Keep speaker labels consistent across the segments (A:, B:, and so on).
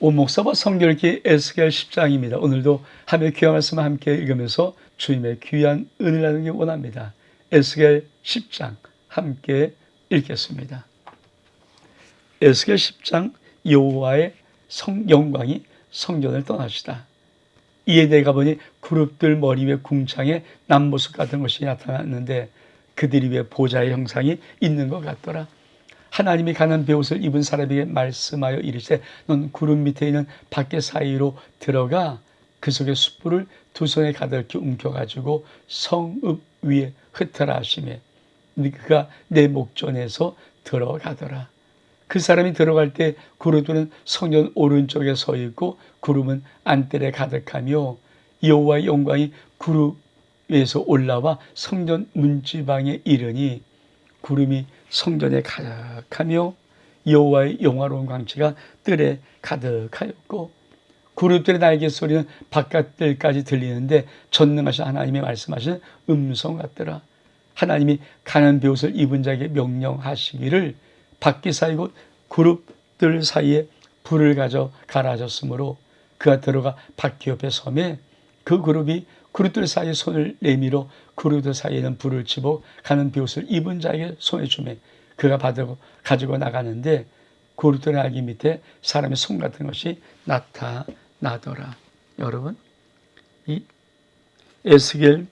A: 오목사와 성결기 에스겔 10장입니다. 오늘도 하나님의 귀한 말씀을 함께 읽으면서 주님의 귀한 은혜를 나누기 원합니다. 에스겔 10장 함께 읽겠습니다. 에스겔 10장 여호와의 영광이 성전을 떠나시다. 이에 내가 보니 그룹들 머리 위에 궁창에 남모습 같은 것이 나타났는데 그들이 위에 보좌의 형상이 있는 것 같더라. 하나님이 가난 베옷을 입은 사람에게 말씀하여 이르시되 넌 구름 밑에 있는 밖에 사이로 들어가 그 속에 숯불을 두 손에 가득히 움켜가지고 성읍 위에 흩어라 하시매 그가 내 목전에서 들어가더라. 그 사람이 들어갈 때 그룹들은 성전 오른쪽에 서 있고 구름은 안뜰에 가득하며 여호와의 영광이 구름 위에서 올라와 성전 문지방에 이르니 구름이 성전에 가득하며 여호와의 영화로운 광채가 뜰에 가득하였고 그룹들의 날개 소리는 바깥들까지 들리는데 전능하신 하나님이 말씀하시는 음성 같더라. 하나님이 가난 베옷을 입은 자에게 명령하시기를 밖에 사이고 그룹들 사이에 불을 가져 갈아졌으므로 그가 들어가 바퀴 옆에 섬에 그 그룹이 그룹들 사이에 손을 내밀어 그룹들 사이에는 불을 집어 가는 베옷을 입은 자에게 손에 주매 그가 받고 가지고 나가는데 그룹들의 날개 밑에 사람의 손 같은 것이 나타나더라. 여러분, 이 에스겔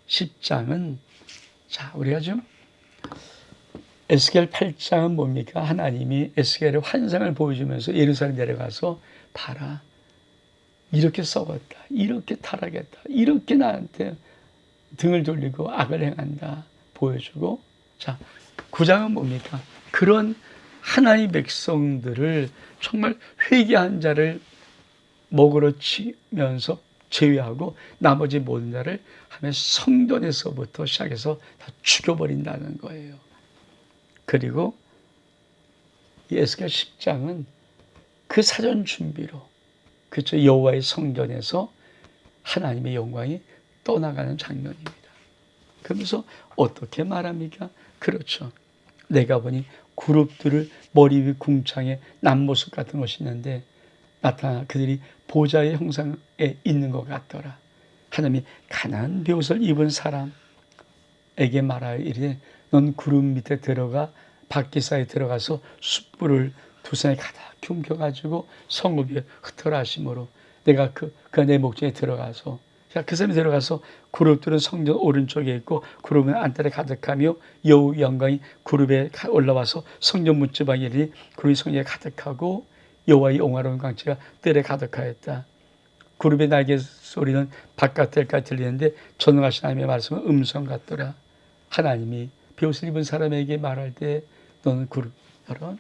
A: 10장은 자 우리가 좀 에스겔 8장은 뭡니까? 하나님이 에스겔의 환상을 보여주면서 예루살렘 내려가서 봐라. 이렇게 썩었다. 이렇게 타락했다. 이렇게 나한테 등을 돌리고 악을 행한다. 보여주고. 자, 9장은 뭡니까? 그런 하나님 백성들을 정말 회개한 자를 먹으러 치면서 제외하고 나머지 모든 자를 하면 성전에서부터 시작해서 다 죽여버린다는 거예요. 그리고 이 에스겔 10장은 그 사전 준비로 그렇죠. 여호와의 성전에서 하나님의 영광이 떠나가는 장면입니다. 그러면서 어떻게 말합니까? 그렇죠. 내가 보니 그룹들을 머리 위 궁창에 남모습 같은 것이 있는데 나타나 그들이 보좌의 형상에 있는 것 같더라. 하나님이 가난 베옷을 입은 사람에게 말하여 이르되 넌 구름 밑에 들어가 바퀴 사이에 들어가서 숯불을 두 손에 가득히 움켜가지고 성읍 위에 흩어라 하심으로 내가 그가 내 목전에 들어가서 그 사람이 들어가서 그룹들은 성전 오른쪽에 있고 그룹은 안뜰에 가득하며 여호와의 영광이 그룹에 올라와서 성전 문지방에 이르니 그룹이 성전에 가득하고 여호와의 영화로운 광채가 뜰에 가득하였다. 그룹의 날개 소리는 바깥뜰까지 들리는데 전능하신 하나님의 말씀은 음성 같더라. 하나님이 베옷을 입은 사람에게 말할 때 너는 그룹 여러분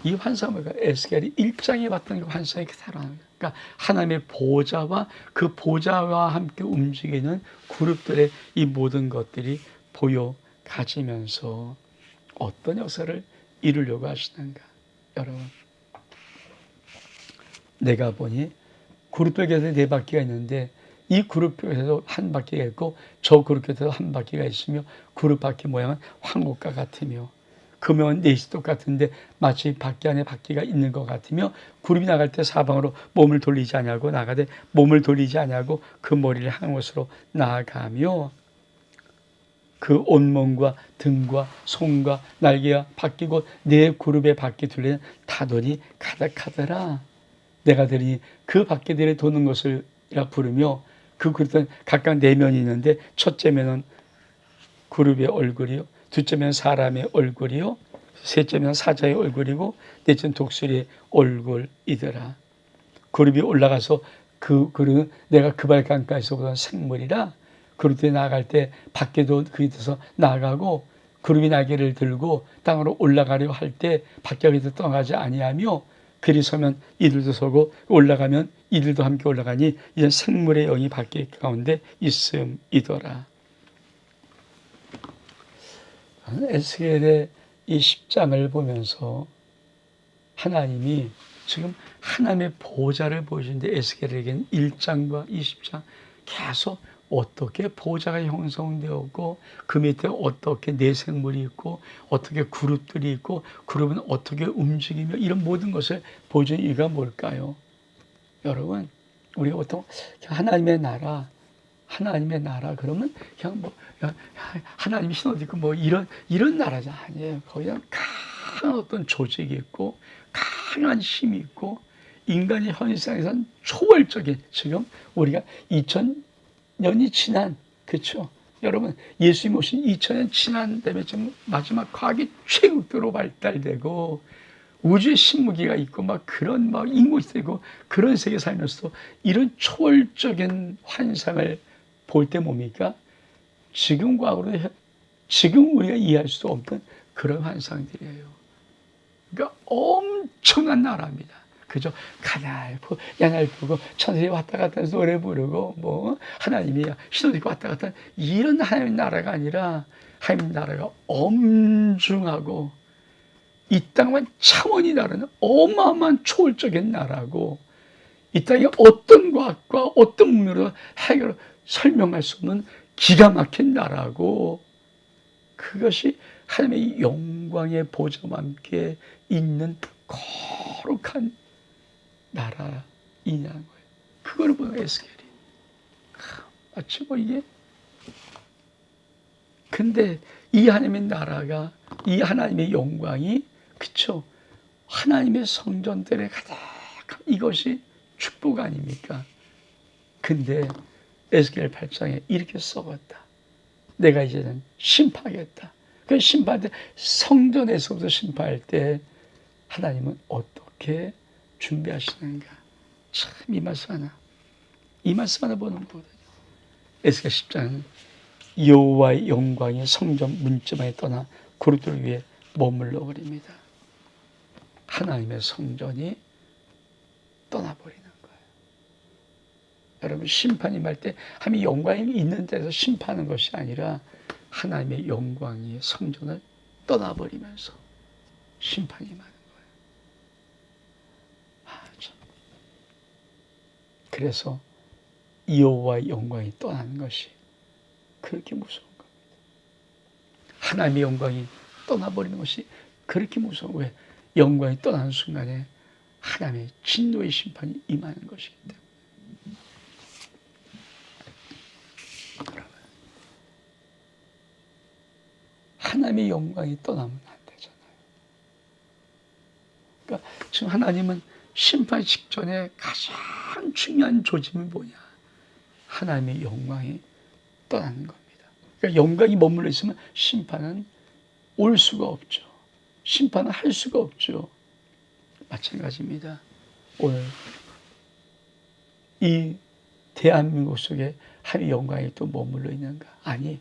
A: 이 환상을 에스겔이 1장에 봤던 그 환상이 그대로 그러니까 하나님의 보좌와 그 보좌와 함께 움직이는 그룹들의 이 모든 것들이 보여 가지면서 어떤 역사를 이루려고 하시는가. 여러분 내가 보니 그룹벽에서 네 바퀴가 있는데 이 그룹벽에서 한 바퀴가 있고 저 그룹벽에서 한 바퀴가 있으며 그룹 바퀴 모양은 황금과 같으며 금형은 넷이 똑같은데 마치 바퀴 안에 바퀴가 있는 것 같으며 그룹이 나갈 때 사방으로 몸을 돌리지 아니하고 나가되 몸을 돌리지 아니하고 그 머리를 한 곳으로 나아가며 그 온몸과 등과 손과 날개가 바뀌고 네 그룹의 바퀴 둘레는 타돌이 가득하더라. 내가 들으니 그 바퀴들이 도는 것을 부르며 그 그룹은 각각 네 면이 있는데 첫째 면은 그룹의 얼굴이요 둘째 면은 사람의 얼굴이요 셋째 면은 사자의 얼굴이고 넷째는 독수리의 얼굴이더라. 그룹이 올라가서 그 그룹은 내가 그 발강가에서 보던 생물이라 그룹이 나아갈 때 밖에도 그 밑에서 나아가고 그룹이 날개를 들고 땅으로 올라가려 할 때 밖에서 떠나가지 아니하며 그리 서면 이들도 서고 올라가면 이들도 함께 올라가니 이제 생물의 영이 밖에 가운데 있음이더라. 에스겔의 이 10장을 보면서 하나님이 지금 하나님의 보좌를 보여주는데 에스겔에게는 1장과 20장 계속 어떻게 보좌가 형성되었고 그 밑에 어떻게 내생물이 있고 어떻게 그룹들이 있고 그룹은 어떻게 움직이며 이런 모든 것을 보여주는 이유가 뭘까요? 여러분, 우리가 보통 하나님의 나라 그러면 그냥 뭐 하나님이 신어도 있고 뭐 이런 나라じゃ아니에요. 거기는 강한 어떤 조직이 있고 강한 힘이 있고 인간의 현실상에서는 초월적인, 지금 우리가 2000년이 지난, 그렇죠? 여러분, 예수님 오신 2000년 지난 다음에 지금 마지막 과학이 최고로 발달되고 우주의 신무기가 있고 막 그런 막 인공이 되고 그런 세계 살면서 이런 초월적인 환상을 볼 때 뭡니까? 지금 과거로 지금 우리가 이해할 수 없는 그런 환상들이에요. 그러니까 엄청난 나라입니다. 그죠? 가냘프고 야냘프고 천사들이 왔다 갔다 해서 노래 부르고 뭐 하나님이 신호들이 왔다 갔다 이런 하나님의 나라가 아니라 하나님 나라가 엄중하고 이 땅만 차원이 다른 어마어마한 초월적인 나라고 이 땅에 어떤 과학과 어떤 문명으로 설명할 수 없는 기가 막힌 나라고 그것이 하나님의 영광의 보좌와 함께 있는 거룩한 나라이냐는 거예요. 그걸 보는 에스겔이. 마치 뭐 이게. 근데 이 하나님의 나라가, 이 하나님의 영광이, 그쵸? 하나님의 성전들에 가득한 이것이 축복 아닙니까? 근데 에스겔 8장에 이렇게 써봤다. 내가 이제는 심판하겠다. 그 심판할 때, 성전에서부터 심판할 때 하나님은 어떻게 준비하시는가? 참 이 말씀 하나 보는 거거든요. 에스겔 10장은 여호와의 영광이 성전 문지방에 떠나 그룹들 위에 머물러 버립니다. 하나님의 성전이 떠나버리는 거예요. 여러분, 심판이 말 때 하나님의 영광이 있는 데서 심판하는 것이 아니라 하나님의 영광이 성전을 떠나버리면서 심판이 많은 거예요. 그래서 여호와의 영광이 떠나는 것이 그렇게 무서운 겁니다. 하나님의 영광이 떠나버리는 것이 그렇게 무서운 거예요. 영광이 떠나는 순간에 하나님의 진노의 심판이 임하는 것이기 때문에. 하나님의 영광이 떠나면 안 되잖아요. 그러니까 지금 하나님은 심판 직전에 가장 중요한 조짐이 뭐냐? 하나님의 영광이 떠나는 겁니다. 그러니까 영광이 머물러 있으면 심판은 올 수가 없죠. 심판은 할 수가 없죠. 마찬가지입니다. 오늘 이 대한민국 속에 하나님의 영광이 또 머물러 있는가? 아니,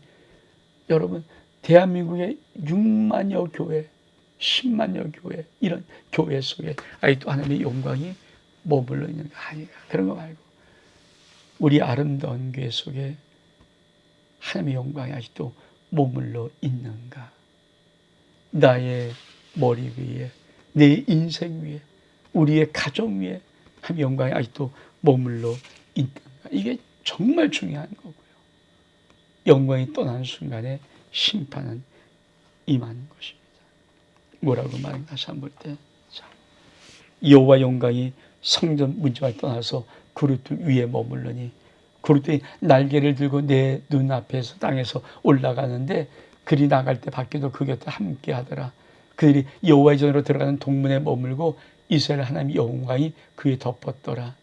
A: 여러분, 대한민국의 6만여 교회, 10만여 교회, 이런 교회 속에 아직도 하나님의 영광이 머물러 있는가? 아니, 그런 거 말고 우리 아름다운 교회 속에 하나님의 영광이 아직도 머물러 있는가? 나의 머리 위에, 내 인생 위에, 우리의 가정 위에 하나님의 영광이 아직도 머물러 있는가? 이게 정말 중요한 거고요. 영광이 떠나는 순간에 심판은 임하는 것입니다. 뭐라고 말하는가? 다시 한번 볼 때, 여호와 영광이 성전 문지방을 떠나서 그릇들 위에 머물러니, 그릇들이 날개를 들고 내 눈앞에서 땅에서 올라가는데 그리 나갈 때 밖에도 그 곁에 함께 하더라. 그들이 여호와의 전으로 들어가는 동문에 머물고 이스라엘 하나님 영광이 그에 덮었더라.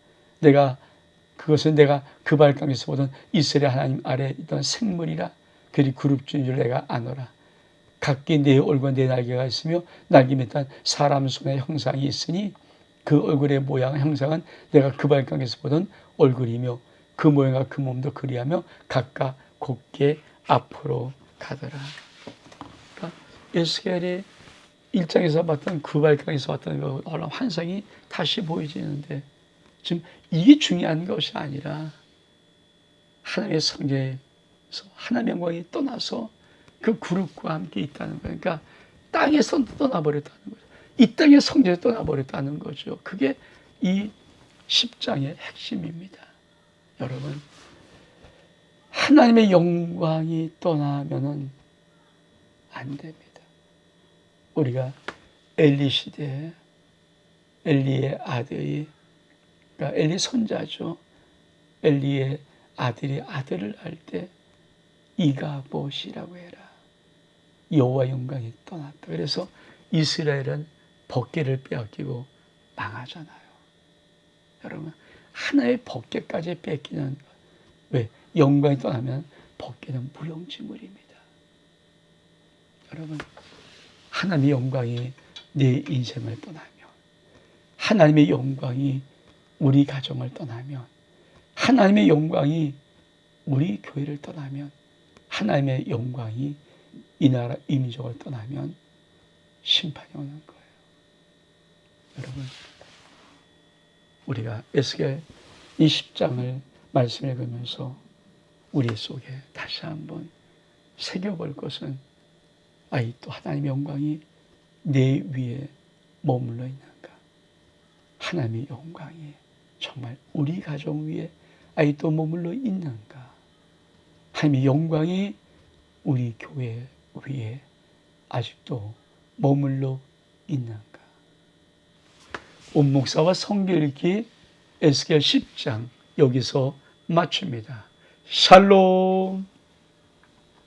A: 그것은 내가 그 발강에서 보던 이스라엘 하나님 아래 있던 생물이라. 그리 그룹 중인 줄 내가 아노라. 각기 네 얼굴과 네 날개가 있으며 날개 밑에 사람 손의 형상이 있으니 그 얼굴의 모양 형상은 내가 그 발강에서 보던 얼굴이며 그 모양과 그 몸도 그리하며 각각 곧게 앞으로 가더라. 그러니까 에스겔이 1장에서 봤던 그 발강에서 봤던 환상이 다시 보여지는데, 지금 이게 중요한 것이 아니라 하나님의 성전에서 하나님의 영광이 떠나서 그 그룹과 함께 있다는 거예요. 그러니까 땅에서 떠나버렸다는 거죠. 이 땅의 성전에 떠나버렸다는 거죠. 그게 이 10장의 핵심입니다. 여러분, 하나님의 영광이 떠나면은 안 됩니다. 우리가 엘리 시대에 엘리의 아들이, 그러니까 엘리 손자죠. 엘리의 아들이 아들을 할 때 이가봇이라고 해라. 여호와 영광이 떠났다. 그래서 이스라엘은 법궤를 빼앗기고 망하잖아요. 여러분, 하나의 법궤까지 뺏기는, 왜? 영광이 떠나면 법궤는 무용지물입니다. 여러분, 하나님의 영광이 내 인생을 떠나면, 하나님의 영광이 우리 가정을 떠나면, 하나님의 영광이 우리 교회를 떠나면, 하나님의 영광이 이 나라, 이 민족을 떠나면 심판이 오는 거예요. 여러분, 우리가 에스겔 20장을 말씀해 보면서 우리 속에 다시 한번 새겨볼 것은, 또 하나님의 영광이 내 위에 머물러 있는가? 하나님의 영광이 정말 우리 가정 위에 또 머물러 있는가? 하나님의 영광이 우리 교회 위에 아직도 머물러 있는가? 온 목사와 성경 읽기 에스겔 10장 여기서 마칩니다. 샬롬.